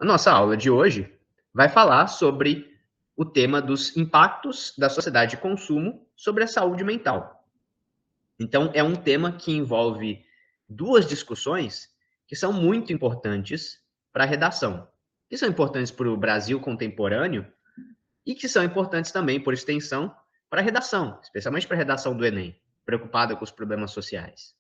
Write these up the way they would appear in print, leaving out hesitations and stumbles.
A nossa aula de hoje vai falar sobre o tema dos impactos da sociedade de consumo sobre a saúde mental. Então, é um tema que envolve duas discussões que são muito importantes para a redação, que são importantes para o Brasil contemporâneo e que são importantes também, por extensão, para a redação, especialmente para a redação do Enem, preocupada com os problemas sociais.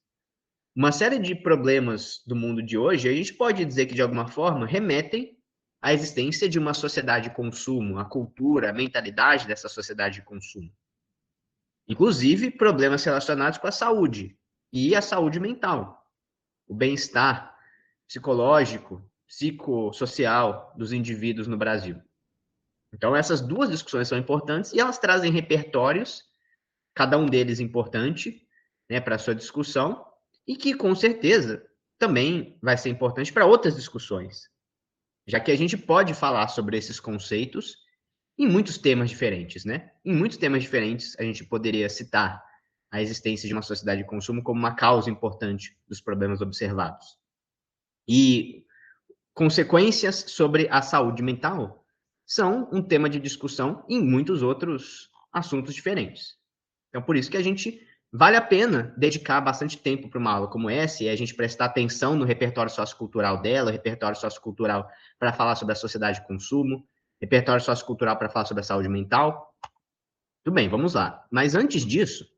Uma série de problemas do mundo de hoje, a gente pode dizer que, de alguma forma, remetem à existência de uma sociedade de consumo, a cultura, a mentalidade dessa sociedade de consumo. Inclusive, problemas relacionados com a saúde e a saúde mental, o bem-estar psicológico, psicossocial dos indivíduos no Brasil. Então, essas duas discussões são importantes e elas trazem repertórios, cada um deles importante, né, para a sua discussão, e que, com certeza, também vai ser importante para outras discussões, já que a gente pode falar sobre esses conceitos em muitos temas diferentes, né? Em muitos temas diferentes, a gente poderia citar a existência de uma sociedade de consumo como uma causa importante dos problemas observados. E consequências sobre a saúde mental são um tema de discussão em muitos outros assuntos diferentes. Então, por isso que a gente vale a pena dedicar bastante tempo para uma aula como essa e a gente prestar atenção no repertório sociocultural dela, repertório sociocultural para falar sobre a sociedade de consumo, repertório sociocultural para falar sobre a saúde mental. Tudo bem, vamos lá. Mas antes disso,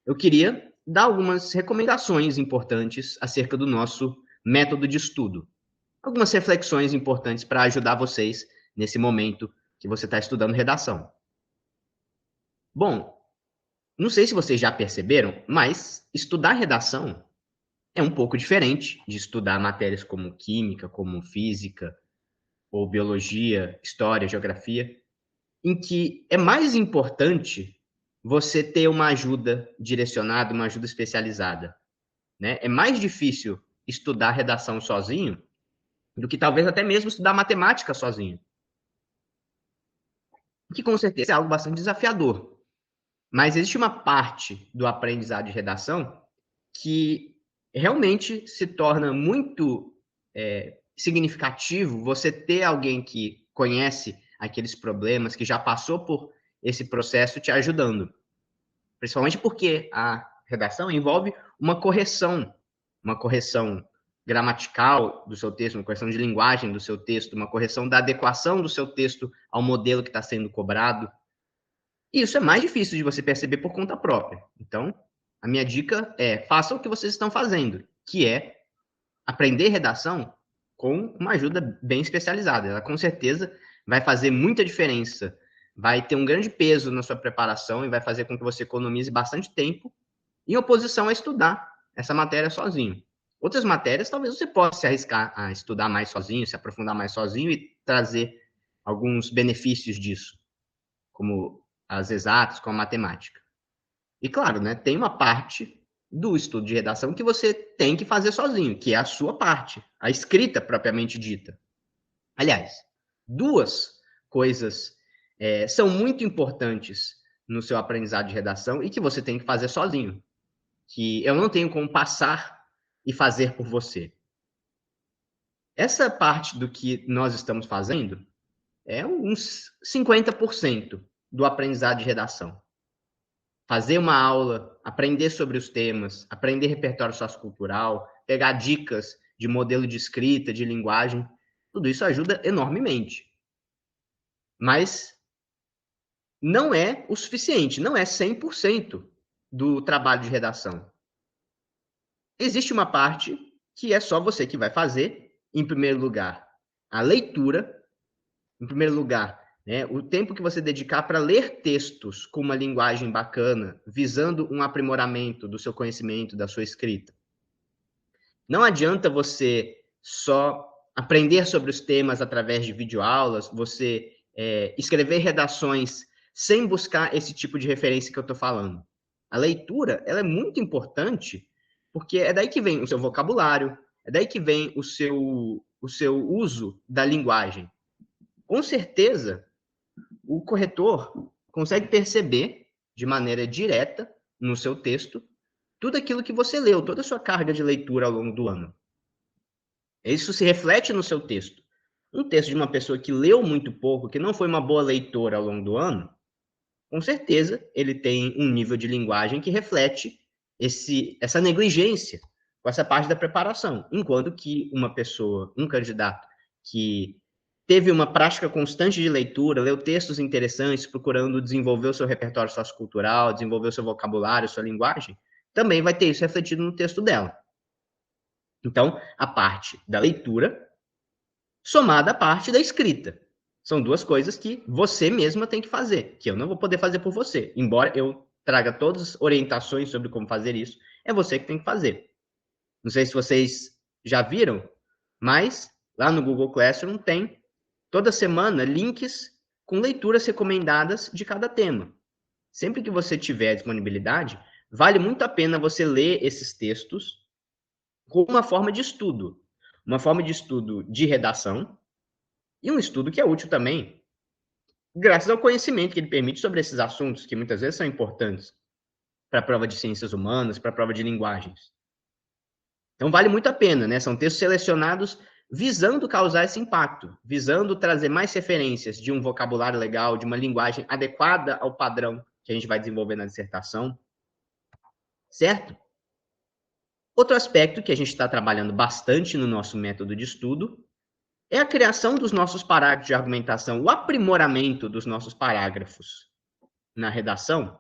eu queria dar algumas recomendações importantes acerca do nosso método de estudo. Algumas reflexões importantes para ajudar vocês nesse momento que você está estudando redação. Bom, não sei se vocês já perceberam, mas estudar redação é um pouco diferente de estudar matérias como química, como física, ou biologia, história, geografia, em que é mais importante você ter uma ajuda direcionada, uma ajuda especializada, né? É mais difícil estudar redação sozinho do que talvez até mesmo estudar matemática sozinho, que com certeza é algo bastante desafiador. Mas existe uma parte do aprendizado de redação que realmente se torna muito significativo você ter alguém que conhece aqueles problemas, que já passou por esse processo te ajudando. Principalmente porque a redação envolve uma correção gramatical do seu texto, uma correção de linguagem do seu texto, uma correção da adequação do seu texto ao modelo que está sendo cobrado. E isso é mais difícil de você perceber por conta própria. Então, a minha dica é: façam o que vocês estão fazendo, que é aprender redação com uma ajuda bem especializada. Ela com certeza vai fazer muita diferença, vai ter um grande peso na sua preparação e vai fazer com que você economize bastante tempo em oposição a estudar essa matéria sozinho. Outras matérias, talvez você possa se arriscar a estudar mais sozinho, se aprofundar mais sozinho e trazer alguns benefícios disso, como as exatas, como a matemática. E claro, né, tem uma parte do estudo de redação que você tem que fazer sozinho, que é a sua parte, a escrita propriamente dita. Aliás, duas coisas são muito importantes no seu aprendizado de redação e que você tem que fazer sozinho, que eu não tenho como passar e fazer por você. Essa parte do que nós estamos fazendo é uns 50% do aprendizado de redação. Fazer uma aula, aprender sobre os temas, aprender repertório sociocultural, pegar dicas de modelo de escrita, de linguagem, tudo isso ajuda enormemente. Mas não é o suficiente, não é 100% do trabalho de redação. Existe uma parte que é só você que vai fazer, em primeiro lugar, a leitura, em primeiro lugar, né, o tempo que você dedicar para ler textos com uma linguagem bacana, visando um aprimoramento do seu conhecimento, da sua escrita. Não adianta você só aprender sobre os temas através de videoaulas, você escrever redações sem buscar esse tipo de referência que eu estou falando. A leitura, ela é muito importante, porque é daí que vem o seu vocabulário, é daí que vem o seu uso da linguagem. Com certeza, o corretor consegue perceber de maneira direta no seu texto tudo aquilo que você leu, toda a sua carga de leitura ao longo do ano. Isso se reflete no seu texto. Um texto de uma pessoa que leu muito pouco, que não foi uma boa leitora ao longo do ano, com certeza ele tem um nível de linguagem que reflete essa negligência com essa parte da preparação. Enquanto que uma pessoa, um candidato que teve uma prática constante de leitura, leu textos interessantes, procurando desenvolver o seu repertório sociocultural, desenvolver o seu vocabulário, sua linguagem, também vai ter isso refletido no texto dela. Então, a parte da leitura somada à parte da escrita. São duas coisas que você mesma tem que fazer, que eu não vou poder fazer por você. Embora eu traga todas as orientações sobre como fazer isso, é você que tem que fazer. Não sei se vocês já viram, mas lá no Google Classroom tem toda semana links com leituras recomendadas de cada tema. Sempre que você tiver disponibilidade, vale muito a pena você ler esses textos como uma forma de estudo. Uma forma de estudo de redação e um estudo que é útil também, graças ao conhecimento que ele permite sobre esses assuntos, que muitas vezes são importantes para a prova de ciências humanas, para a prova de linguagens. Então, vale muito a pena, né? São textos selecionados visando causar esse impacto, visando trazer mais referências de um vocabulário legal, de uma linguagem adequada ao padrão que a gente vai desenvolver na dissertação, certo? Outro aspecto que a gente está trabalhando bastante no nosso método de estudo é a criação dos nossos parágrafos de argumentação, o aprimoramento dos nossos parágrafos na redação,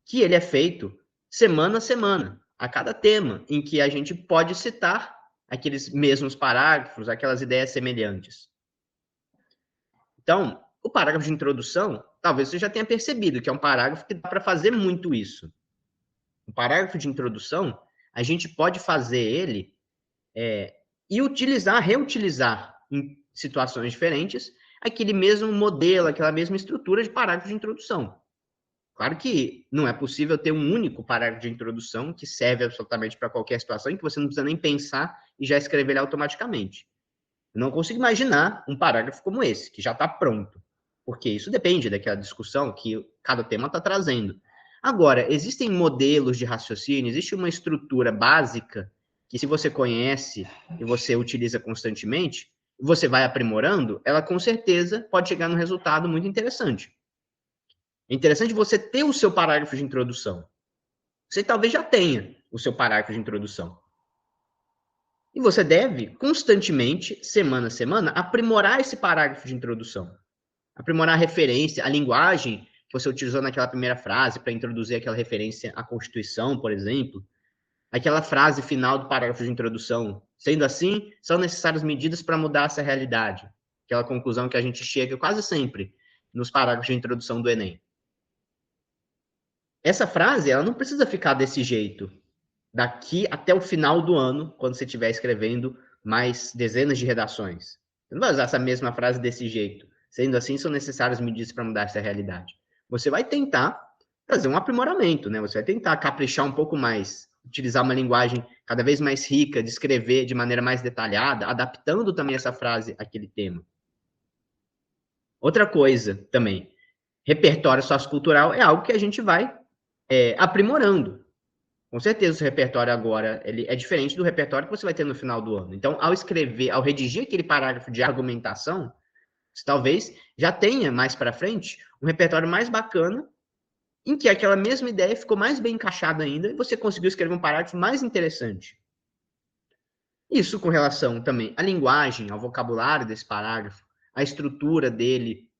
que ele é feito semana a semana, a cada tema, em que a gente pode citar aqueles mesmos parágrafos, aquelas ideias semelhantes. Então, o parágrafo de introdução, talvez você já tenha percebido que é um parágrafo que dá para fazer muito isso. O parágrafo de introdução, a gente pode fazer ele e utilizar, reutilizar em situações diferentes, aquele mesmo modelo, aquela mesma estrutura de parágrafo de introdução. Claro que não é possível ter um único parágrafo de introdução que serve absolutamente para qualquer situação, em que você não precisa nem pensar e já escrever ele automaticamente. Eu não consigo imaginar um parágrafo como esse, que já está pronto, porque isso depende daquela discussão que cada tema está trazendo. Agora, existem modelos de raciocínio, existe uma estrutura básica que, se você conhece e você utiliza constantemente, você vai aprimorando, ela com certeza pode chegar num resultado muito interessante. É interessante você ter o seu parágrafo de introdução. Você talvez já tenha o seu parágrafo de introdução. E você deve, constantemente, semana a semana, aprimorar esse parágrafo de introdução. Aprimorar a referência, a linguagem que você utilizou naquela primeira frase para introduzir aquela referência à Constituição, por exemplo. Aquela frase final do parágrafo de introdução. Sendo assim, são necessárias medidas para mudar essa realidade. Aquela conclusão que a gente chega quase sempre nos parágrafos de introdução do Enem. Essa frase, ela não precisa ficar desse jeito daqui até o final do ano, quando você estiver escrevendo mais dezenas de redações. Você não vai usar essa mesma frase desse jeito. Sendo assim, são necessárias medidas para mudar essa realidade. Você vai tentar fazer um aprimoramento, né? Você vai tentar caprichar um pouco mais, utilizar uma linguagem cada vez mais rica, de escrever de maneira mais detalhada, adaptando também essa frase àquele tema. Outra coisa também, repertório sociocultural é algo que a gente vai aprimorando. Com certeza, o repertório agora ele é diferente do repertório que você vai ter no final do ano. Então, ao escrever, ao redigir aquele parágrafo de argumentação, você talvez já tenha mais para frente um repertório mais bacana, em que aquela mesma ideia ficou mais bem encaixada ainda e você conseguiu escrever um parágrafo mais interessante. Isso com relação também à linguagem, ao vocabulário desse parágrafo, à estrutura dele.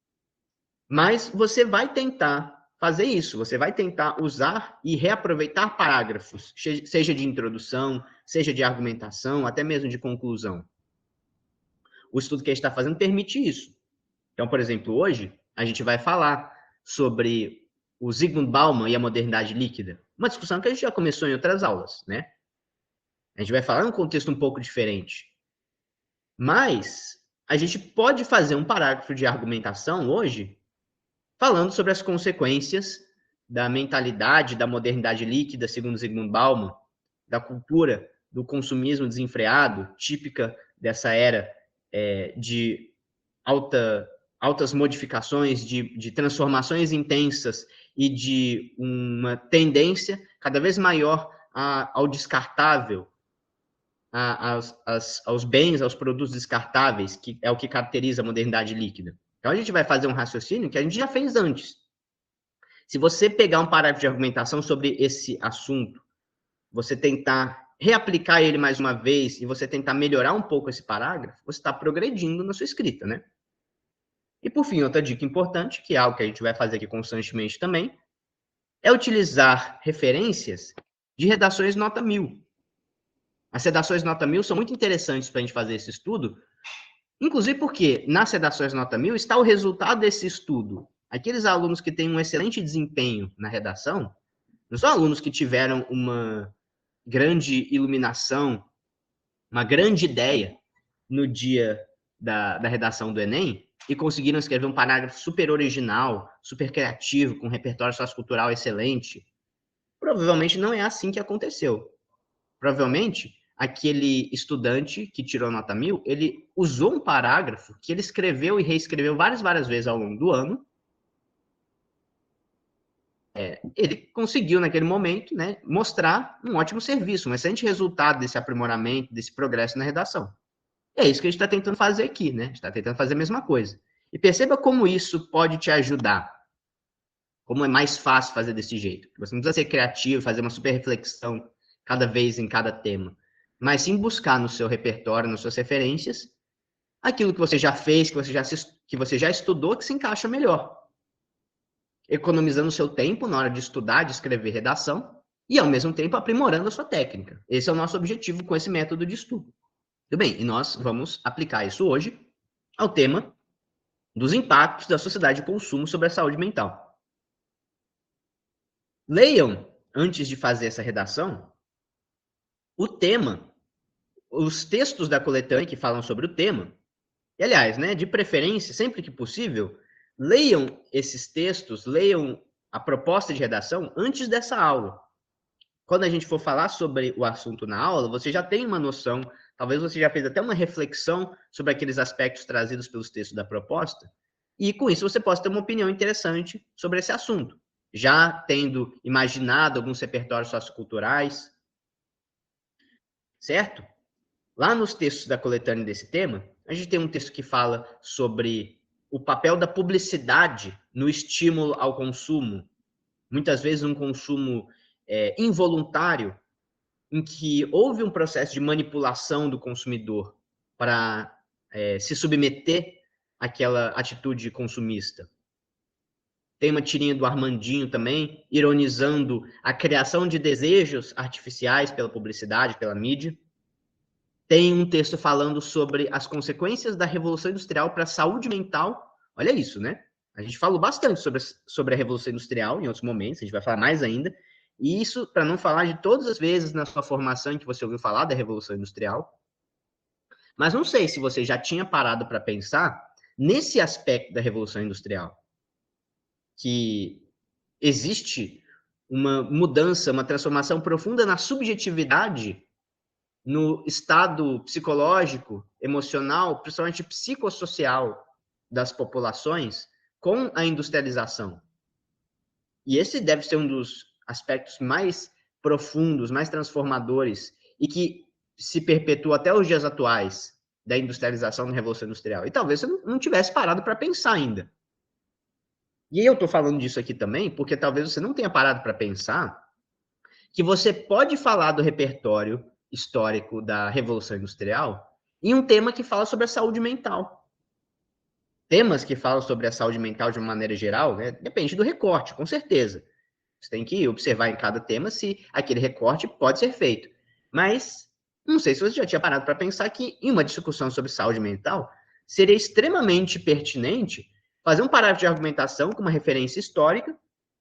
Mas você vai tentar fazer isso, você vai tentar usar e reaproveitar parágrafos, seja de introdução, seja de argumentação, até mesmo de conclusão. O estudo que a gente está fazendo permite isso. Então, por exemplo, hoje a gente vai falar sobre o Zygmunt Bauman e a modernidade líquida, uma discussão que a gente já começou em outras aulas, né? A gente vai falar em um contexto um pouco diferente. Mas a gente pode fazer um parágrafo de argumentação hoje falando sobre as consequências da mentalidade da modernidade líquida, segundo Zygmunt Bauman, da cultura do consumismo desenfreado, típica dessa era de altas modificações, de transformações intensas e de uma tendência cada vez maior ao descartável, aos bens, aos produtos descartáveis, que é o que caracteriza a modernidade líquida. Então, a gente vai fazer um raciocínio que a gente já fez antes. Se você pegar um parágrafo de argumentação sobre esse assunto, você tentar reaplicar ele mais uma vez e você tentar melhorar um pouco esse parágrafo, você está progredindo na sua escrita, né? E, por fim, outra dica importante, que é algo que a gente vai fazer aqui constantemente também, é utilizar referências de redações nota 1000. As redações nota 1000 são muito interessantes para a gente fazer esse estudo, inclusive porque nas redações nota 1000 está o resultado desse estudo. Aqueles alunos que têm um excelente desempenho na redação, não são alunos que tiveram uma grande iluminação, uma grande ideia no dia da redação do Enem e conseguiram escrever um parágrafo super original, super criativo, com um repertório sociocultural excelente. Provavelmente não é assim que aconteceu. Provavelmente, aquele estudante que tirou nota 1000, ele usou um parágrafo que ele escreveu e reescreveu várias vezes ao longo do ano. Ele conseguiu, naquele momento, né, mostrar um ótimo serviço, um excelente resultado desse aprimoramento, desse progresso na redação. E é isso que a gente está tentando fazer aqui, né? A gente está tentando fazer a mesma coisa. E perceba como isso pode te ajudar. Como é mais fácil fazer desse jeito. Você não precisa ser criativo, fazer uma super reflexão cada vez em cada tema. Mas sim buscar no seu repertório, nas suas referências, aquilo que você já fez, que você já estudou, que se encaixa melhor. Economizando o seu tempo na hora de estudar, de escrever redação, e ao mesmo tempo aprimorando a sua técnica. Esse é o nosso objetivo com esse método de estudo. Tudo bem, e nós vamos aplicar isso hoje ao tema dos impactos da sociedade de consumo sobre a saúde mental. Leiam, antes de fazer essa redação, o tema, os textos da coletânea que falam sobre o tema. E, aliás, né, de preferência, sempre que possível, leiam esses textos, leiam a proposta de redação antes dessa aula. Quando a gente for falar sobre o assunto na aula, você já tem uma noção, talvez você já fez até uma reflexão sobre aqueles aspectos trazidos pelos textos da proposta, e com isso você possa ter uma opinião interessante sobre esse assunto, já tendo imaginado alguns repertórios socioculturais, certo? Lá nos textos da coletânea desse tema, a gente tem um texto que fala sobre o papel da publicidade no estímulo ao consumo, muitas vezes um consumo involuntário, em que houve um processo de manipulação do consumidor para se submeter àquela atitude consumista. Tem uma tirinha do Armandinho também, ironizando a criação de desejos artificiais pela publicidade, pela mídia. Tem um texto falando sobre as consequências da Revolução Industrial para a saúde mental. Olha isso, né? A gente falou bastante sobre a Revolução Industrial em outros momentos, a gente vai falar mais ainda. E isso, para não falar de todas as vezes na sua formação em que você ouviu falar da Revolução Industrial. Mas não sei se você já tinha parado para pensar nesse aspecto da Revolução Industrial, que existe uma mudança, uma transformação profunda na subjetividade, no estado psicológico, emocional, principalmente psicossocial das populações com a industrialização. E esse deve ser um dos aspectos mais profundos, mais transformadores e que se perpetua até os dias atuais da industrialização da Revolução Industrial. E talvez você não tivesse parado para pensar ainda. E eu estou falando disso aqui também porque talvez você não tenha parado para pensar que você pode falar do repertório histórico da Revolução Industrial em um tema que fala sobre a saúde mental. Temas que falam sobre a saúde mental de uma maneira geral, né, depende do recorte, com certeza. Você tem que observar em cada tema se aquele recorte pode ser feito. Mas não sei se você já tinha parado para pensar que em uma discussão sobre saúde mental seria extremamente pertinente fazer um parágrafo de argumentação com uma referência histórica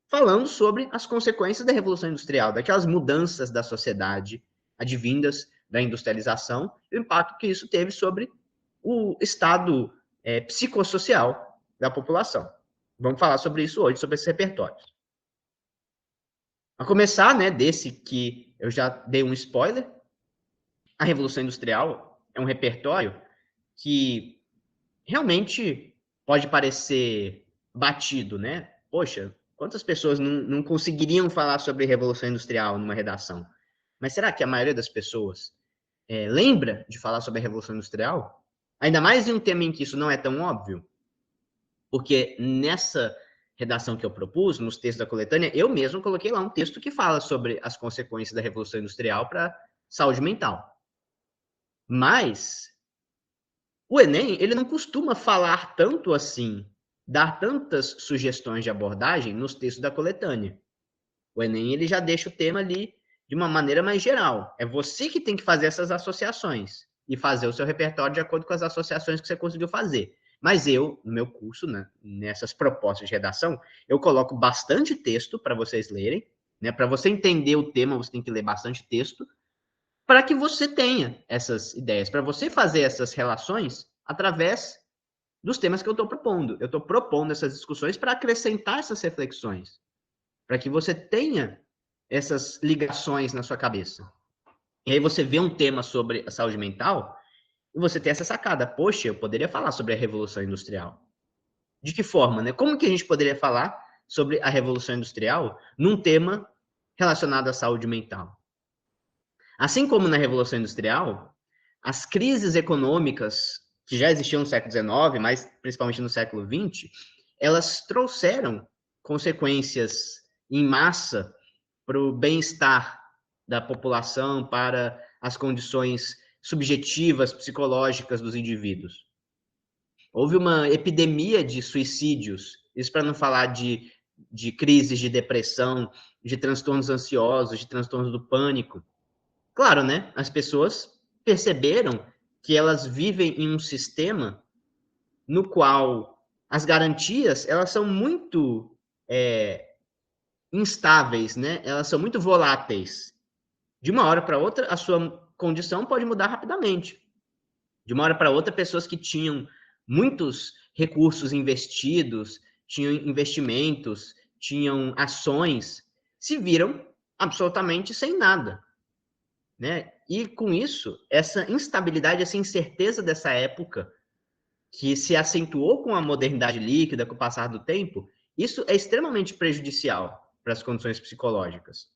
falando sobre as consequências da Revolução Industrial, daquelas mudanças da sociedade advindas da industrialização e o impacto que isso teve sobre o estado psicossocial da população. Vamos falar sobre isso hoje, sobre esses repertórios. A começar, né, desse que eu já dei um spoiler, a Revolução Industrial é um repertório que realmente pode parecer batido, né? Poxa, quantas pessoas não conseguiriam falar sobre Revolução Industrial numa redação? Mas será que a maioria das pessoas lembra de falar sobre a Revolução Industrial? Ainda mais em um tema em que isso não é tão óbvio, porque nessa redação que eu propus, nos textos da coletânea, eu mesmo coloquei lá um texto que fala sobre as consequências da Revolução Industrial para a saúde mental. Mas o Enem, ele não costuma falar tanto assim, dar tantas sugestões de abordagem nos textos da coletânea. O Enem, ele já deixa o tema ali de uma maneira mais geral. É você que tem que fazer essas associações e fazer o seu repertório de acordo com as associações que você conseguiu fazer. Mas eu, no meu curso, né, nessas propostas de redação, eu coloco bastante texto para vocês lerem, né? Para você entender o tema, você tem que ler bastante texto, para que você tenha essas ideias, para você fazer essas relações através dos temas que eu estou propondo. Eu estou propondo essas discussões para acrescentar essas reflexões, para que você tenha essas ligações na sua cabeça. E aí você vê um tema sobre a saúde mental e você tem essa sacada. Poxa, eu poderia falar sobre a Revolução Industrial. De que forma, né? Como que a gente poderia falar sobre a Revolução Industrial num tema relacionado à saúde mental? Assim como na Revolução Industrial, as crises econômicas que já existiam no século XIX, mas principalmente no século XX, elas trouxeram consequências em massa para o bem-estar da população, para as condições subjetivas, psicológicas dos indivíduos. Houve uma epidemia de suicídios, isso para não falar de crises de depressão, de transtornos ansiosos, de transtornos do pânico. Claro, né? As pessoas perceberam que elas vivem em um sistema no qual as garantias elas são muito instáveis, né? Elas são muito voláteis. De uma hora para outra, a sua condição pode mudar rapidamente. De uma hora para outra, pessoas que tinham muitos recursos investidos, tinham investimentos, tinham ações, se viram absolutamente sem nada, né? E com isso, essa instabilidade, essa incerteza dessa época, que se acentuou com a modernidade líquida, com o passar do tempo, isso é extremamente prejudicial para as condições psicológicas.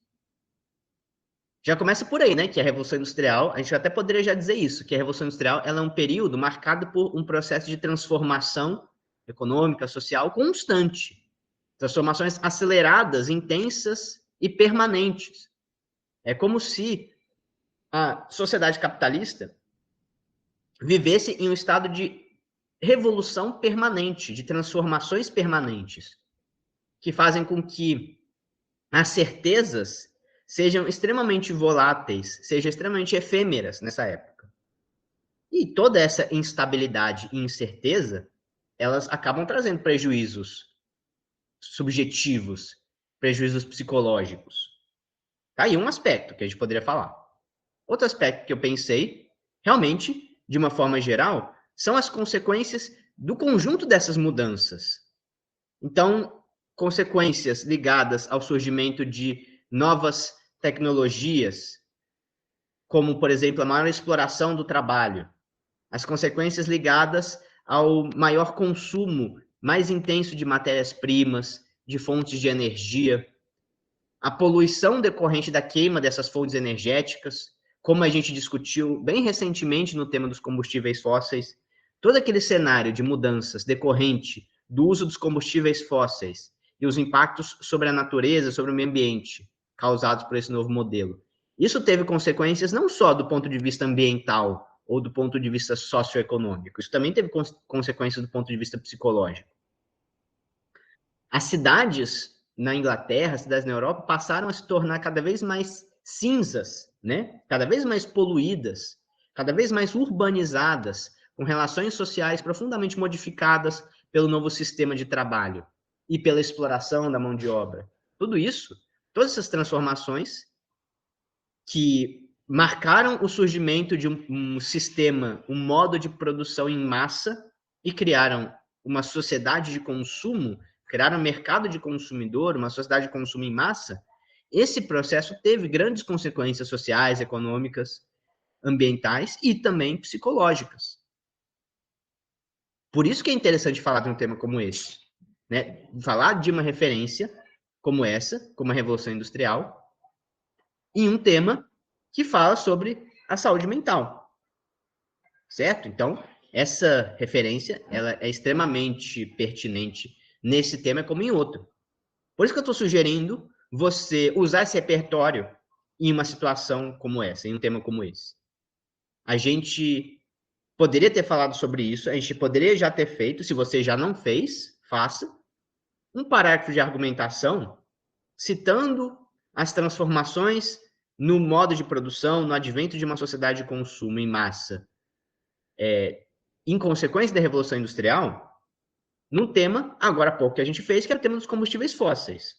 Já começa por aí, né? Que a Revolução Industrial, a gente até poderia já dizer isso, que a Revolução Industrial ela é um período marcado por um processo de transformação econômica, social constante. Transformações aceleradas, intensas e permanentes. É como se a sociedade capitalista vivesse em um estado de revolução permanente, de transformações permanentes, que fazem com que as certezas sejam extremamente voláteis, sejam extremamente efêmeras nessa época. E toda essa instabilidade e incerteza, elas acabam trazendo prejuízos subjetivos, prejuízos psicológicos. Tá aí um aspecto que a gente poderia falar. Outro aspecto que eu pensei, realmente, de uma forma geral, são as consequências do conjunto dessas mudanças. Então, consequências ligadas ao surgimento de novas tecnologias, como, por exemplo, a maior exploração do trabalho, as consequências ligadas ao maior consumo mais intenso de matérias-primas, de fontes de energia, a poluição decorrente da queima dessas fontes energéticas, como a gente discutiu bem recentemente no tema dos combustíveis fósseis, todo aquele cenário de mudanças decorrente do uso dos combustíveis fósseis e os impactos sobre a natureza, sobre o meio ambiente, causados por esse novo modelo. Isso teve consequências não só do ponto de vista ambiental ou do ponto de vista socioeconômico, isso também teve consequências do ponto de vista psicológico. As cidades na Inglaterra, as cidades na Europa, passaram a se tornar cada vez mais cinzas, né? Cada vez mais poluídas, cada vez mais urbanizadas, com relações sociais profundamente modificadas pelo novo sistema de trabalho e pela exploração da mão de obra. Tudo isso, todas essas transformações que marcaram o surgimento de um sistema, um modo de produção em massa e criaram uma sociedade de consumo, criaram um mercado de consumidor, uma sociedade de consumo em massa, esse processo teve grandes consequências sociais, econômicas, ambientais e também psicológicas. Por isso que é interessante falar de um tema como esse, né? Falar de uma referência como essa, como a Revolução Industrial, em um tema que fala sobre a saúde mental, certo? Então, essa referência ela é extremamente pertinente nesse tema como em outro. Por isso que eu estou sugerindo você usar esse repertório em uma situação como essa, em um tema como esse. A gente poderia ter falado sobre isso, a gente poderia já ter feito, se você já não fez, faça um parágrafo de argumentação citando as transformações no modo de produção, no advento de uma sociedade de consumo em massa, em consequência da Revolução Industrial, num tema, agora há pouco, que a gente fez, que era o tema dos combustíveis fósseis.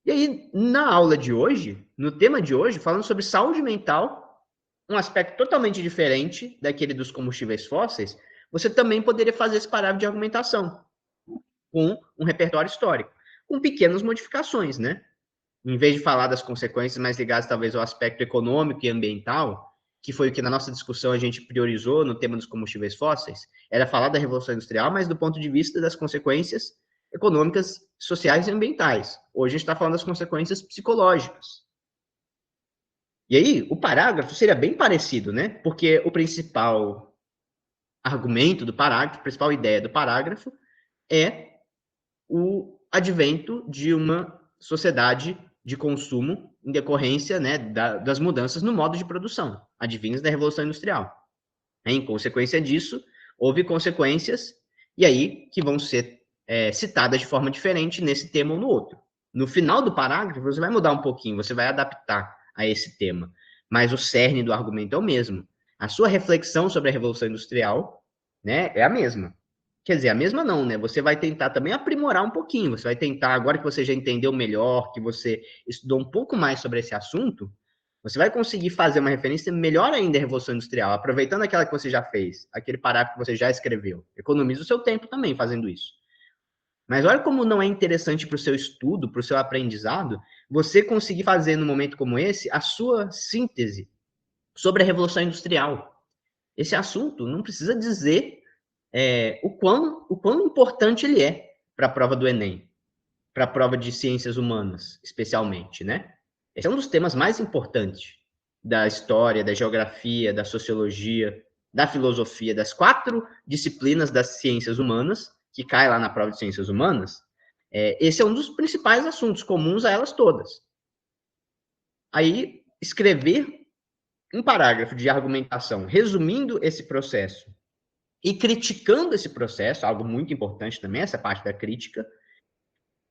E aí, na aula de hoje, no tema de hoje, falando sobre saúde mental, um aspecto totalmente diferente daquele dos combustíveis fósseis, você também poderia fazer esse parágrafo de argumentação com um repertório histórico, com pequenas modificações, né? Em vez de falar das consequências mais ligadas talvez ao aspecto econômico e ambiental, que foi o que na nossa discussão a gente priorizou no tema dos combustíveis fósseis, era falar da Revolução Industrial, mas do ponto de vista das consequências econômicas, sociais e ambientais. Hoje a gente está falando das consequências psicológicas. E aí, o parágrafo seria bem parecido, né? Porque o principal argumento do parágrafo, a principal ideia do parágrafo é o advento de uma sociedade de consumo em decorrência, né, das mudanças no modo de produção, advindas da Revolução Industrial. Em consequência disso, houve consequências, e aí que vão ser citadas de forma diferente nesse tema ou no outro. No final do parágrafo, você vai mudar um pouquinho, você vai adaptar a esse tema, mas o cerne do argumento é o mesmo. A sua reflexão sobre a Revolução Industrial, né, é a mesma. Quer dizer, a mesma não, né? Você vai tentar também aprimorar um pouquinho. Você vai tentar, agora que você já entendeu melhor, que você estudou um pouco mais sobre esse assunto, você vai conseguir fazer uma referência melhor ainda à Revolução Industrial, aproveitando aquela que você já fez, aquele parágrafo que você já escreveu. Economiza o seu tempo também fazendo isso. Mas olha como não é interessante para o seu estudo, para o seu aprendizado, você conseguir fazer, num momento como esse, a sua síntese sobre a Revolução Industrial. Esse assunto não precisa dizer o quão importante ele é para a prova do Enem, para a prova de ciências humanas, especialmente, né? Esse é um dos temas mais importantes da história, da geografia, da sociologia, da filosofia, das 4 disciplinas das ciências humanas, que cai lá na prova de ciências humanas. Esse é um dos principais assuntos comuns a elas todas. Aí, escrever um parágrafo de argumentação resumindo esse processo e criticando esse processo, algo muito importante também, essa parte da crítica,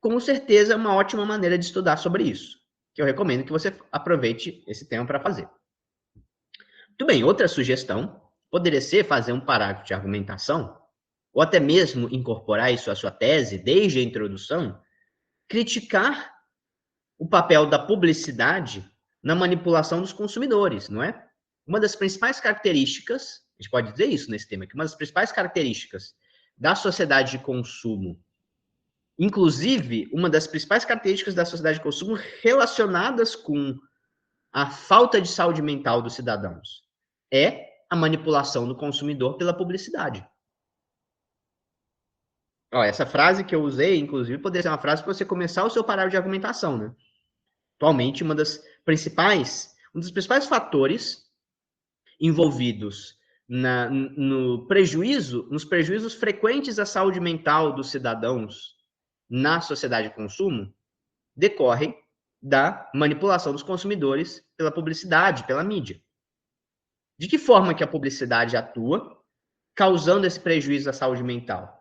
com certeza é uma ótima maneira de estudar sobre isso, que eu recomendo que você aproveite esse tema para fazer. Muito bem, outra sugestão poderia ser fazer um parágrafo de argumentação, ou até mesmo incorporar isso à sua tese, desde a introdução, criticar o papel da publicidade na manipulação dos consumidores, não é? Uma das principais características, a gente pode dizer isso nesse tema, que uma das principais características da sociedade de consumo, inclusive uma das principais características da sociedade de consumo relacionadas com a falta de saúde mental dos cidadãos, é a manipulação do consumidor pela publicidade. Ó, essa frase que eu usei, inclusive, poderia ser uma frase para você começar o seu parágrafo de argumentação, né? Atualmente, um dos principais fatores envolvidos nos prejuízos frequentes à saúde mental dos cidadãos na sociedade de consumo decorrem da manipulação dos consumidores pela publicidade, pela mídia. De que forma que a publicidade atua, causando esse prejuízo à saúde mental?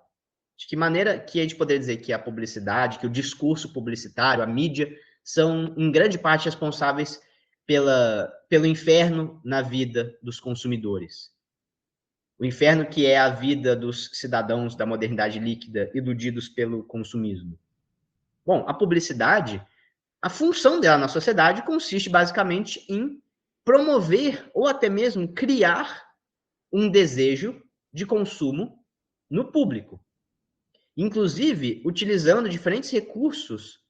De que maneira que a gente poderia dizer que a publicidade, que o discurso publicitário, a mídia, são, em grande parte, responsáveis pelo inferno na vida dos consumidores? O inferno que é a vida dos cidadãos da modernidade líquida iludidos pelo consumismo. Bom, a publicidade, a função dela na sociedade consiste basicamente em promover ou até mesmo criar um desejo de consumo no público. Inclusive, utilizando diferentes recursos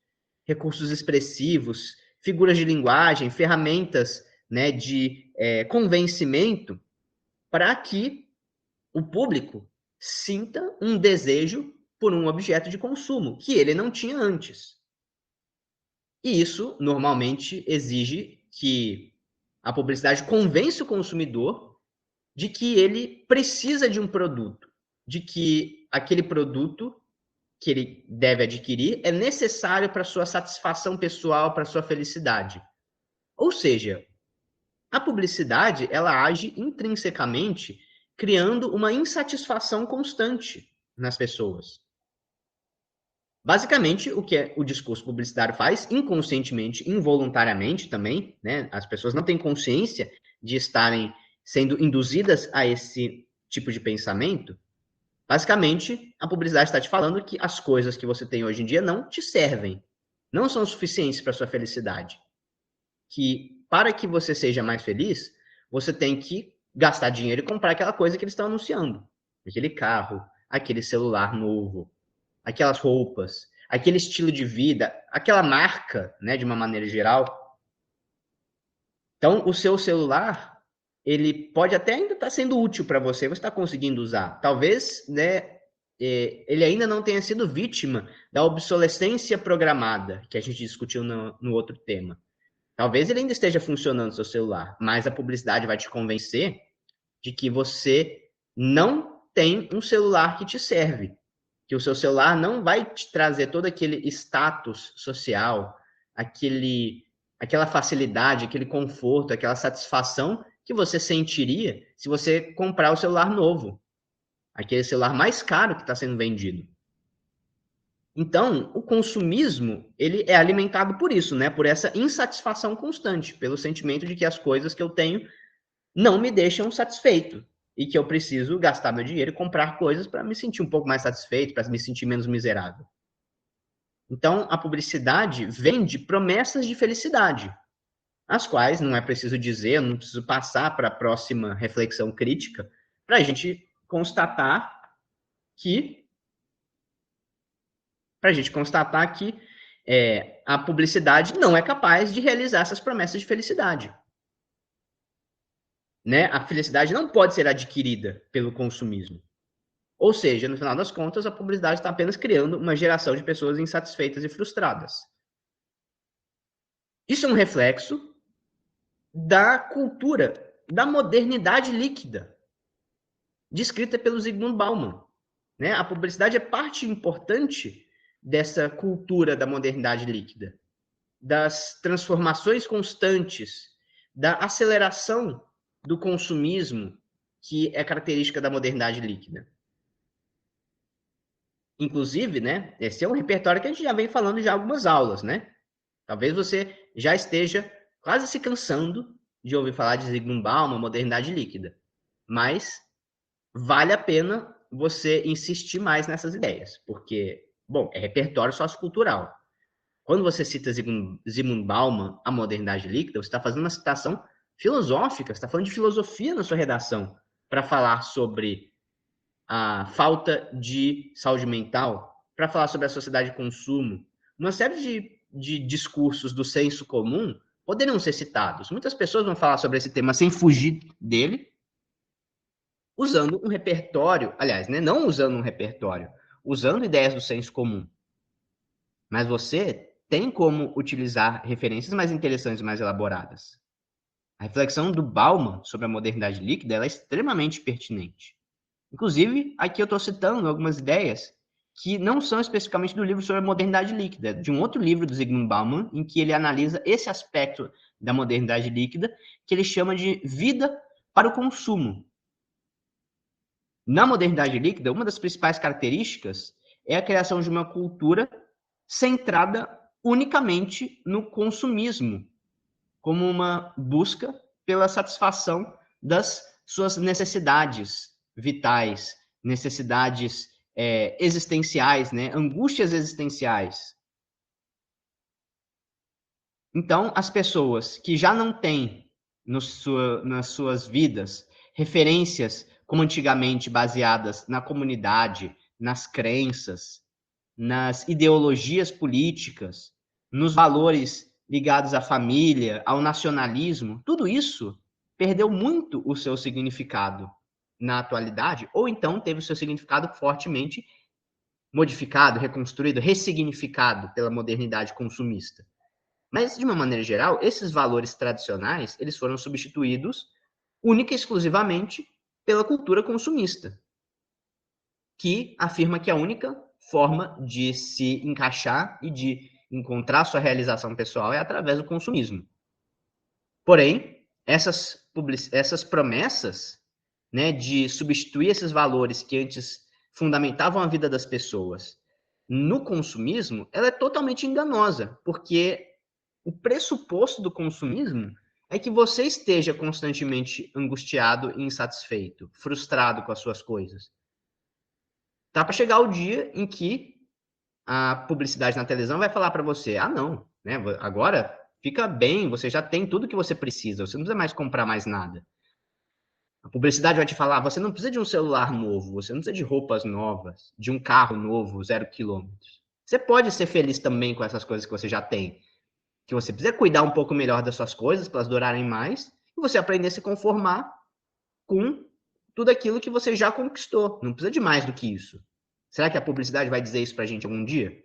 expressivos, figuras de linguagem, ferramentas, né, de convencimento, para que o público sinta um desejo por um objeto de consumo que ele não tinha antes. E isso, normalmente, exige que A publicidade convence o consumidor de que ele precisa de um produto, de que aquele produto que ele deve adquirir é necessário para sua satisfação pessoal, para sua felicidade. Ou seja, a publicidade, ela age intrinsecamente criando uma insatisfação constante nas pessoas. Basicamente, o que o discurso publicitário faz, inconscientemente, involuntariamente também, né? As pessoas não têm consciência de estarem sendo induzidas a esse tipo de pensamento. Basicamente, a publicidade está te falando que as coisas que você tem hoje em dia não te servem, não são suficientes para sua felicidade. Que para que você seja mais feliz, você tem que gastar dinheiro e comprar aquela coisa que eles estão anunciando. Aquele carro, aquele celular novo, aquelas roupas, aquele estilo de vida, aquela marca, né, de uma maneira geral. Então, o seu celular, ele pode até ainda estar sendo útil para você, você está conseguindo usar. Talvez, né, ele ainda não tenha sido vítima da obsolescência programada, que a gente discutiu no outro tema. Talvez ele ainda esteja funcionando no seu celular, mas a publicidade vai te convencer de que você não tem um celular que te serve, que o seu celular não vai te trazer todo aquele status social, aquela facilidade, aquele conforto, aquela satisfação que você sentiria se você comprar o celular novo, aquele celular mais caro que está sendo vendido. Então, o consumismo, ele é alimentado por isso, né? Por essa insatisfação constante, pelo sentimento de que as coisas que eu tenho não me deixam satisfeito e que eu preciso gastar meu dinheiro e comprar coisas para me sentir um pouco mais satisfeito, para me sentir menos miserável. Então, a publicidade vende promessas de felicidade, as quais não é preciso dizer, eu não preciso passar para a próxima reflexão crítica, para a gente constatar que a publicidade não é capaz de realizar essas promessas de felicidade. Né? A felicidade não pode ser adquirida pelo consumismo. Ou seja, no final das contas, a publicidade está apenas criando uma geração de pessoas insatisfeitas e frustradas. Isso é um reflexo da cultura, da modernidade líquida, descrita pelo Zygmunt Bauman. Né? A publicidade é parte importante dessa cultura da modernidade líquida, das transformações constantes, da aceleração do consumismo, que é característica da modernidade líquida. Inclusive, né, esse é um repertório que a gente já vem falando já algumas aulas, né? Talvez você já esteja quase se cansando de ouvir falar de Zygmunt Bauman, modernidade líquida. Mas vale a pena você insistir mais nessas ideias, porque, bom, é repertório sociocultural. Quando você cita Zygmunt Bauman, a modernidade líquida, você está fazendo uma citação filosófica, você está falando de filosofia na sua redação, para falar sobre a falta de saúde mental, para falar sobre a sociedade de consumo. Uma série de discursos do senso comum poderiam ser citados. Muitas pessoas vão falar sobre esse tema sem fugir dele, usando um repertório, aliás, né, não usando um repertório, usando ideias do senso comum. Mas você tem como utilizar referências mais interessantes, mais elaboradas. A reflexão do Bauman sobre a modernidade líquida ela é extremamente pertinente. Inclusive, aqui eu estou citando algumas ideias que não são especificamente do livro sobre a modernidade líquida, de um outro livro do Zygmunt Bauman, em que ele analisa esse aspecto da modernidade líquida, que ele chama de vida para o consumo. Na modernidade líquida, uma das principais características é a criação de uma cultura centrada unicamente no consumismo, como uma busca pela satisfação das suas necessidades vitais, necessidades existenciais, né? Angústias existenciais. Então, as pessoas que já não têm nas suas vidas referências como antigamente baseadas na comunidade, nas crenças, nas ideologias políticas, nos valores ligados à família, ao nacionalismo, tudo isso perdeu muito o seu significado na atualidade, ou então teve o seu significado fortemente modificado, reconstruído, ressignificado pela modernidade consumista. Mas, de uma maneira geral, esses valores tradicionais, eles foram substituídos única e exclusivamente pela cultura consumista, que afirma que a única forma de se encaixar e de encontrar sua realização pessoal é através do consumismo. Porém, essas promessas, né, de substituir esses valores que antes fundamentavam a vida das pessoas no consumismo, ela é totalmente enganosa, porque o pressuposto do consumismo é que você esteja constantemente angustiado e insatisfeito, frustrado com as suas coisas. Tá para chegar o dia em que a publicidade na televisão vai falar para você: ah, não, né? Agora fica bem, você já tem tudo que você precisa, você não precisa mais comprar mais nada. A publicidade vai te falar: você não precisa de um celular novo, você não precisa de roupas novas, de um carro novo, 0 quilômetros. Você pode ser feliz também com essas coisas que você já tem. Que você precisa cuidar um pouco melhor das suas coisas para elas durarem mais e você aprender a se conformar com tudo aquilo que você já conquistou. Não precisa de mais do que isso. Será que a publicidade vai dizer isso para a gente algum dia?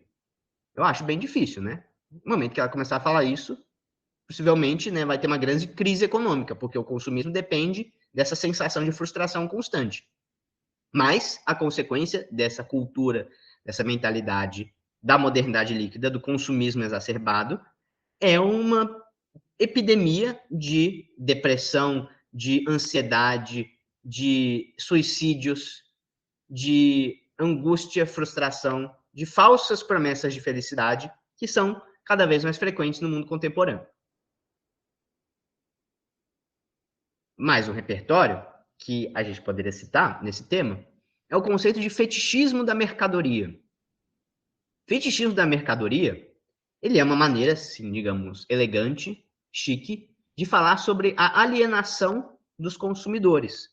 Eu acho bem difícil, né? No momento que ela começar a falar isso, possivelmente, né, vai ter uma grande crise econômica, porque o consumismo depende dessa sensação de frustração constante. Mas a consequência dessa cultura, dessa mentalidade da modernidade líquida, do consumismo exacerbado, é uma epidemia de depressão, de ansiedade, de suicídios, de angústia, frustração, de falsas promessas de felicidade, que são cada vez mais frequentes no mundo contemporâneo. Mais um repertório que a gente poderia citar nesse tema é o conceito de fetichismo da mercadoria. Fetichismo da mercadoria, ele é uma maneira, assim, digamos, elegante, chique, de falar sobre a alienação dos consumidores.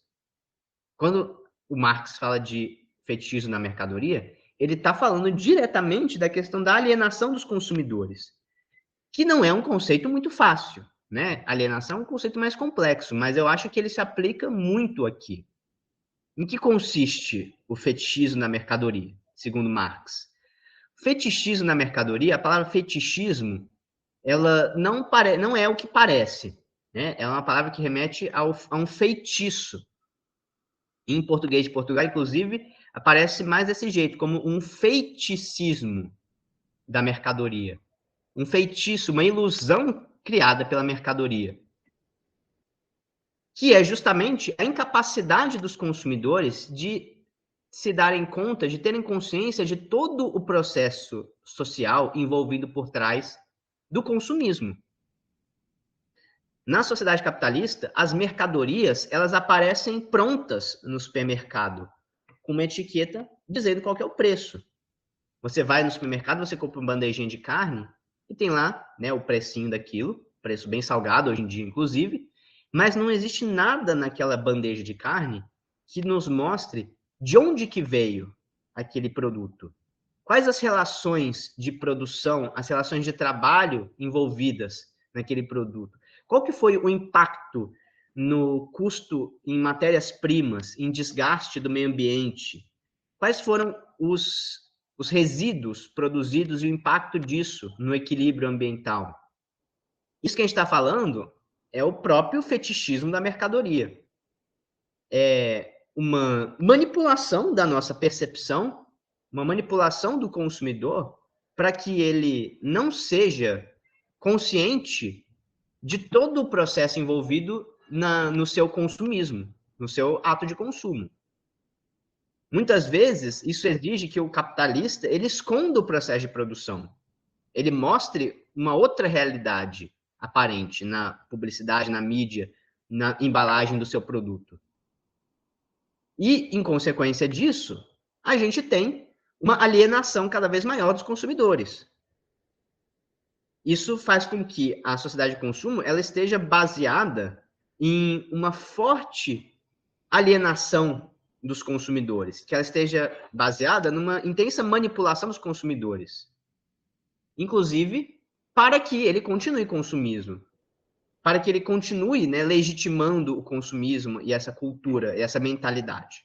Quando o Marx fala de fetichismo na mercadoria, ele está falando diretamente da questão da alienação dos consumidores, que não é um conceito muito fácil, né? Alienação é um conceito mais complexo, mas eu acho que ele se aplica muito aqui. Em que consiste o fetichismo na mercadoria, segundo Marx? Fetichismo na mercadoria, a palavra fetichismo, ela não é o que parece, né? É uma palavra que remete a um feitiço. Em português de Portugal, inclusive, aparece mais desse jeito, como um feiticismo da mercadoria. Um feitiço, uma ilusão criada pela mercadoria. Que é justamente a incapacidade dos consumidores de se darem conta, de terem consciência de todo o processo social envolvido por trás do consumismo. Na sociedade capitalista, as mercadorias, elas aparecem prontas no supermercado, com uma etiqueta dizendo qual que é o preço. Você vai no supermercado, você compra uma bandejinha de carne e tem lá, né, o precinho daquilo, preço bem salgado hoje em dia, inclusive, mas não existe nada naquela bandeja de carne que nos mostre de onde que veio aquele produto. Quais as relações de produção, as relações de trabalho envolvidas naquele produto? Qual que foi o impacto no custo em matérias-primas, em desgaste do meio ambiente? Quais foram os resíduos produzidos e o impacto disso no equilíbrio ambiental? Isso que a gente está falando é o próprio fetichismo da mercadoria. É uma manipulação da nossa percepção, uma manipulação do consumidor para que ele não seja consciente de todo o processo envolvido no seu consumismo, no seu ato de consumo. Muitas vezes, isso exige que o capitalista ele esconda o processo de produção. Ele mostre uma outra realidade aparente na publicidade, na mídia, na embalagem do seu produto. E, em consequência disso, a gente tem uma alienação cada vez maior dos consumidores. Isso faz com que a sociedade de consumo ela esteja baseada em uma forte alienação dos consumidores, que ela esteja baseada numa intensa manipulação dos consumidores. Inclusive, para que ele continue consumismo, para que ele continue, né, legitimando o consumismo e essa cultura, e essa mentalidade.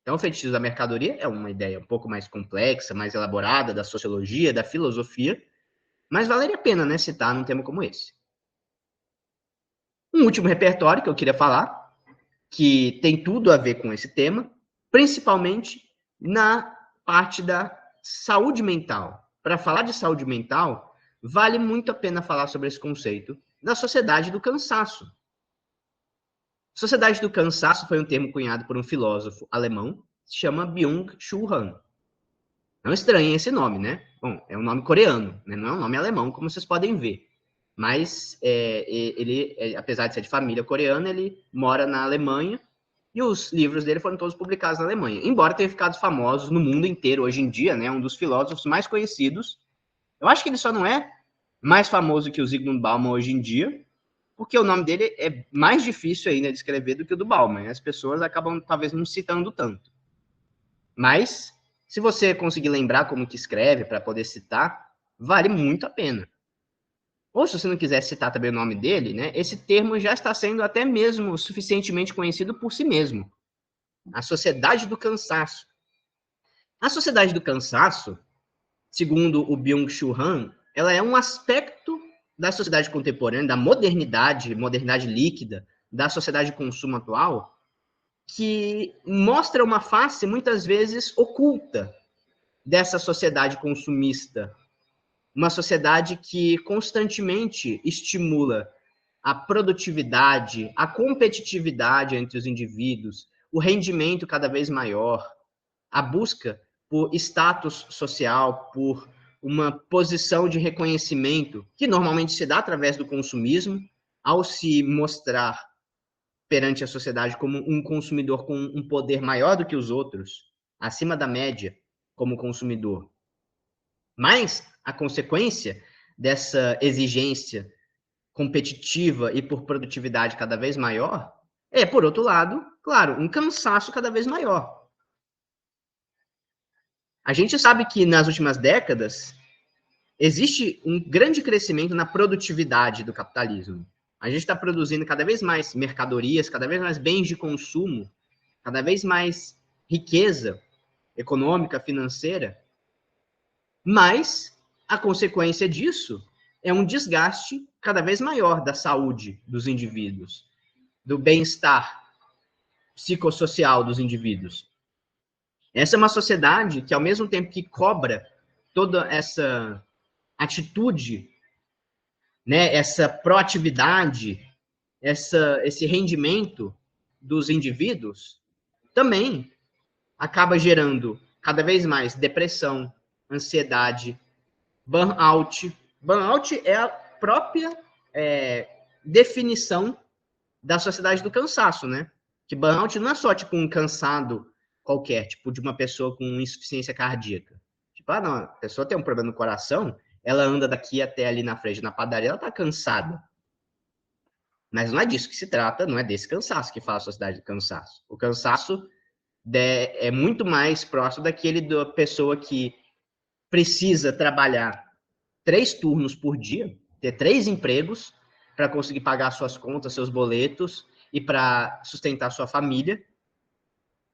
Então, o fetichismo da mercadoria é uma ideia um pouco mais complexa, mais elaborada da sociologia, da filosofia, Mas valeria a pena, né, citar num tema como esse. Um último repertório que eu queria falar, que tem tudo a ver com esse tema, principalmente na parte da saúde mental. Para falar de saúde mental, vale muito a pena falar sobre esse conceito da sociedade do cansaço. Sociedade do cansaço foi um termo cunhado por um filósofo alemão, que se chama Byung-Chul Han. Não estranhem esse nome, né? Bom, é um nome coreano, né? Não é um nome alemão, como vocês podem ver. Mas ele, apesar de ser de família coreana, ele mora na Alemanha e os livros dele foram todos publicados na Alemanha. Embora tenha ficado famosos no mundo inteiro hoje em dia, né? Um dos filósofos mais conhecidos. Eu acho que ele só não é mais famoso que o Zygmunt Bauman hoje em dia, porque o nome dele é mais difícil ainda de escrever do que o do Bauman. As pessoas acabam talvez não citando tanto. Mas se você conseguir lembrar como que escreve para poder citar, vale muito a pena. Ou se você não quiser citar também o nome dele, né, esse termo já está sendo até mesmo suficientemente conhecido por si mesmo. A sociedade do cansaço. A sociedade do cansaço, segundo o Byung-Chul Han, ela é um aspecto da sociedade contemporânea, da modernidade, modernidade líquida, da sociedade de consumo atual, que mostra uma face muitas vezes oculta dessa sociedade consumista, uma sociedade que constantemente estimula a produtividade, a competitividade entre os indivíduos, o rendimento cada vez maior, a busca por status social, por uma posição de reconhecimento, que normalmente se dá através do consumismo, ao se mostrar perante a sociedade como um consumidor com um poder maior do que os outros, acima da média como consumidor. Mas a consequência dessa exigência competitiva e por produtividade cada vez maior é, por outro lado, claro, um cansaço cada vez maior. A gente sabe que nas últimas décadas existe um grande crescimento na produtividade do capitalismo. A gente está produzindo cada vez mais mercadorias, cada vez mais bens de consumo, cada vez mais riqueza econômica, financeira, mas a consequência disso é um desgaste cada vez maior da saúde dos indivíduos, do bem-estar psicossocial dos indivíduos. Essa é uma sociedade que, ao mesmo tempo que cobra toda essa atitude, né, essa proatividade, esse rendimento dos indivíduos, também acaba gerando cada vez mais depressão, ansiedade, burnout. Burnout é a própria definição da sociedade do cansaço, né? Que burnout não é só tipo um cansado qualquer, tipo de uma pessoa com insuficiência cardíaca. Tipo, ah, não, a pessoa tem um problema no coração, ela anda daqui até ali na frente na padaria, ela tá cansada. Mas não é disso que se trata, não é desse cansaço que fala a sociedade do cansaço. O cansaço é muito mais próximo daquele da pessoa que precisa trabalhar 3 turnos por dia, ter 3 empregos para conseguir pagar suas contas, seus boletos e para sustentar sua família,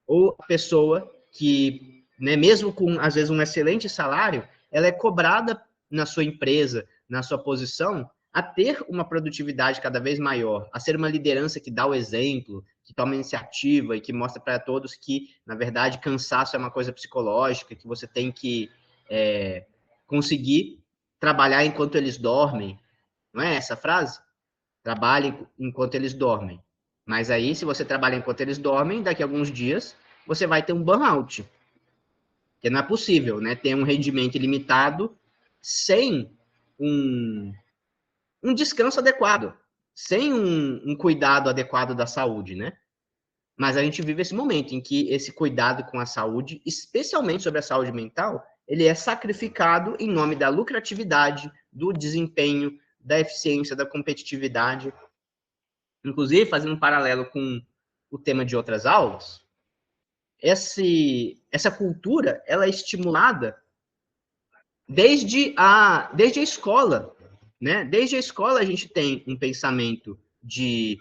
ou a pessoa que, né, mesmo com, às vezes, um excelente salário, ela é cobrada na sua empresa, na sua posição, a ter uma produtividade cada vez maior, a ser uma liderança que dá o exemplo, que toma iniciativa e que mostra para todos que, na verdade, cansaço é uma coisa psicológica, que você tem que conseguir trabalhar enquanto eles dormem. Não é essa a frase? Trabalhe enquanto eles dormem. Mas aí, se você trabalha enquanto eles dormem, daqui a alguns dias, você vai ter um burnout. Porque não é possível, né? Ter um rendimento ilimitado sem um descanso adequado, sem um cuidado adequado da saúde, né? Mas a gente vive esse momento em que esse cuidado com a saúde, especialmente sobre a saúde mental, ele é sacrificado em nome da lucratividade, do desempenho, da eficiência, da competitividade. Inclusive, fazendo um paralelo com o tema de outras aulas, essa cultura ela é estimulada desde a escola, né? Desde a escola a gente tem um pensamento de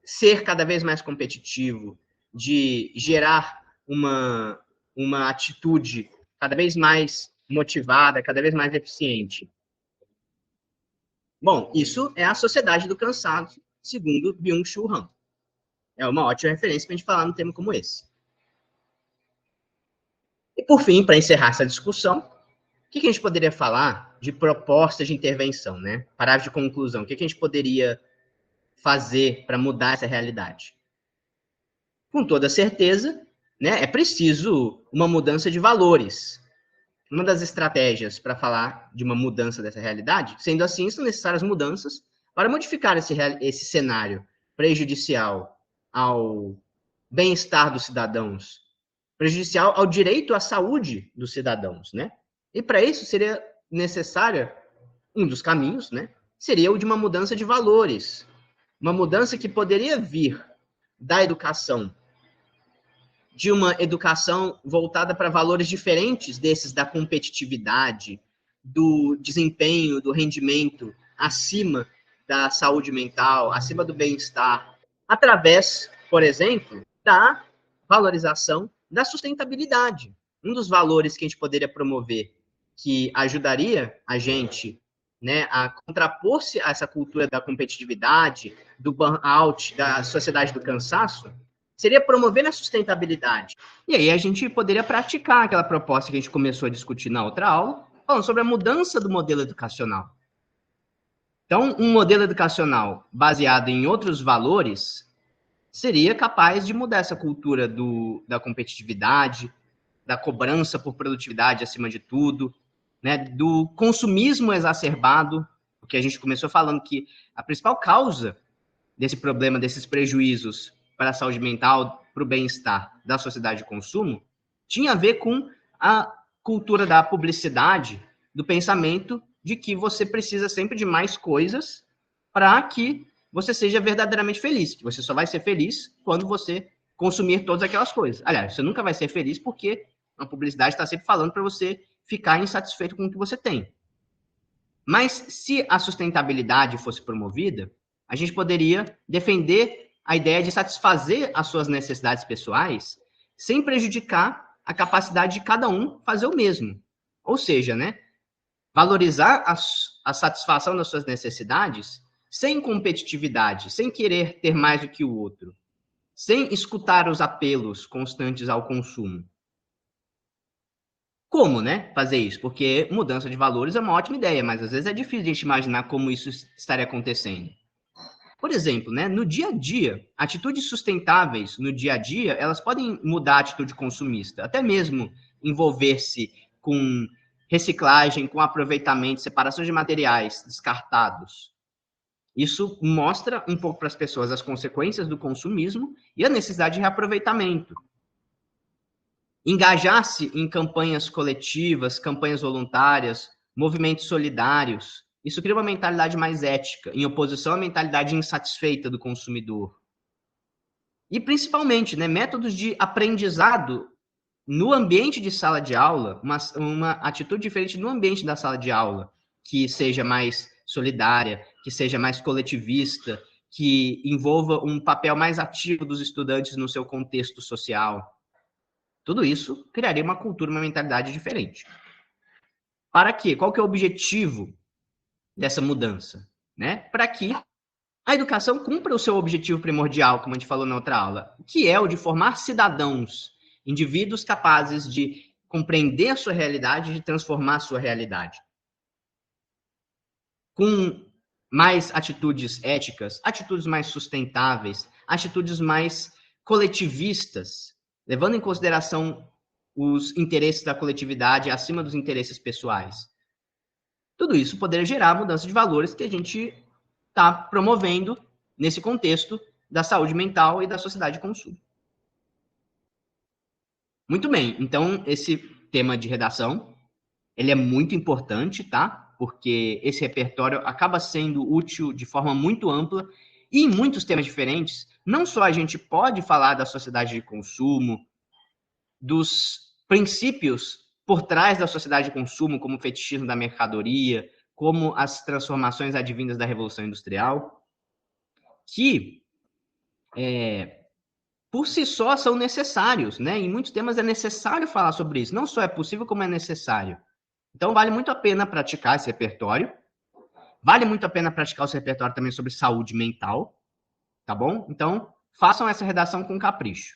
ser cada vez mais competitivo, de gerar uma atitude cada vez mais motivada, cada vez mais eficiente. Bom, isso é a sociedade do cansaço, segundo Byung-Chul Han. É uma ótima referência para a gente falar num tema como esse. E, por fim, para encerrar essa discussão, o que a gente poderia falar de proposta de intervenção, né? Parágrafo de conclusão. O que a gente poderia fazer para mudar essa realidade? Com toda certeza, né, é preciso uma mudança de valores. Uma das estratégias para falar de uma mudança dessa realidade, sendo assim, são necessárias mudanças para modificar esse cenário prejudicial ao bem-estar dos cidadãos, prejudicial ao direito à saúde dos cidadãos, né? E para isso seria necessária, um dos caminhos, né? Seria o de uma mudança de valores, uma mudança que poderia vir da educação, de uma educação voltada para valores diferentes desses da competitividade, do desempenho, do rendimento, acima da saúde mental, acima do bem-estar, através, por exemplo, da valorização da sustentabilidade. Um dos valores que a gente poderia promover que ajudaria a gente, né, a contrapor-se a essa cultura da competitividade, do burnout, da sociedade do cansaço, seria promover a sustentabilidade. E aí a gente poderia praticar aquela proposta que a gente começou a discutir na outra aula, falando sobre a mudança do modelo educacional. Então, um modelo educacional baseado em outros valores seria capaz de mudar essa cultura da competitividade, da cobrança por produtividade acima de tudo, né, do consumismo exacerbado, porque a gente começou falando que a principal causa desse problema, desses prejuízos para a saúde mental, para o bem-estar da sociedade de consumo, tinha a ver com a cultura da publicidade, do pensamento de que você precisa sempre de mais coisas para que você seja verdadeiramente feliz, que você só vai ser feliz quando você consumir todas aquelas coisas. Aliás, você nunca vai ser feliz porque a publicidade está sempre falando para você ficar insatisfeito com o que você tem. Mas se a sustentabilidade fosse promovida, a gente poderia defender a ideia de satisfazer as suas necessidades pessoais sem prejudicar a capacidade de cada um fazer o mesmo. Ou seja, né, valorizar a satisfação das suas necessidades sem competitividade, sem querer ter mais do que o outro, sem escutar os apelos constantes ao consumo. Como, né, fazer isso? Porque mudança de valores é uma ótima ideia, mas às vezes é difícil a gente imaginar como isso estaria acontecendo. Por exemplo, né, no dia a dia, atitudes sustentáveis no dia a dia, elas podem mudar a atitude consumista, até mesmo envolver-se com reciclagem, com aproveitamento, separação de materiais descartados. Isso mostra um pouco para as pessoas as consequências do consumismo e a necessidade de reaproveitamento. Engajar-se em campanhas coletivas, campanhas voluntárias, movimentos solidários, isso cria uma mentalidade mais ética, em oposição à mentalidade insatisfeita do consumidor. E, principalmente, né, métodos de aprendizado no ambiente de sala de aula, uma atitude diferente no ambiente da sala de aula, que seja mais solidária, que seja mais coletivista, que envolva um papel mais ativo dos estudantes no seu contexto social. Tudo isso criaria uma cultura, uma mentalidade diferente. Para quê? Qual que é o objetivo dessa mudança? Né? Para que a educação cumpra o seu objetivo primordial, como a gente falou na outra aula, que é o de formar cidadãos, indivíduos capazes de compreender a sua realidade e de transformar a sua realidade. Com mais atitudes éticas, atitudes mais sustentáveis, atitudes mais coletivistas, levando em consideração os interesses da coletividade acima dos interesses pessoais. Tudo isso poderia gerar mudança de valores que a gente está promovendo nesse contexto da saúde mental e da sociedade de consumo. Muito bem, então esse tema de redação, ele é muito importante, tá? Porque esse repertório acaba sendo útil de forma muito ampla e em muitos temas diferentes. Não só a gente pode falar da sociedade de consumo, dos princípios por trás da sociedade de consumo, como o fetichismo da mercadoria, como as transformações advindas da Revolução Industrial, que por si só são necessários, né? Em muitos temas é necessário falar sobre isso. Não só é possível, como é necessário. Então, vale muito a pena praticar esse repertório. Vale muito a pena praticar esse repertório também sobre saúde mental, tá bom? Então, façam essa redação com capricho.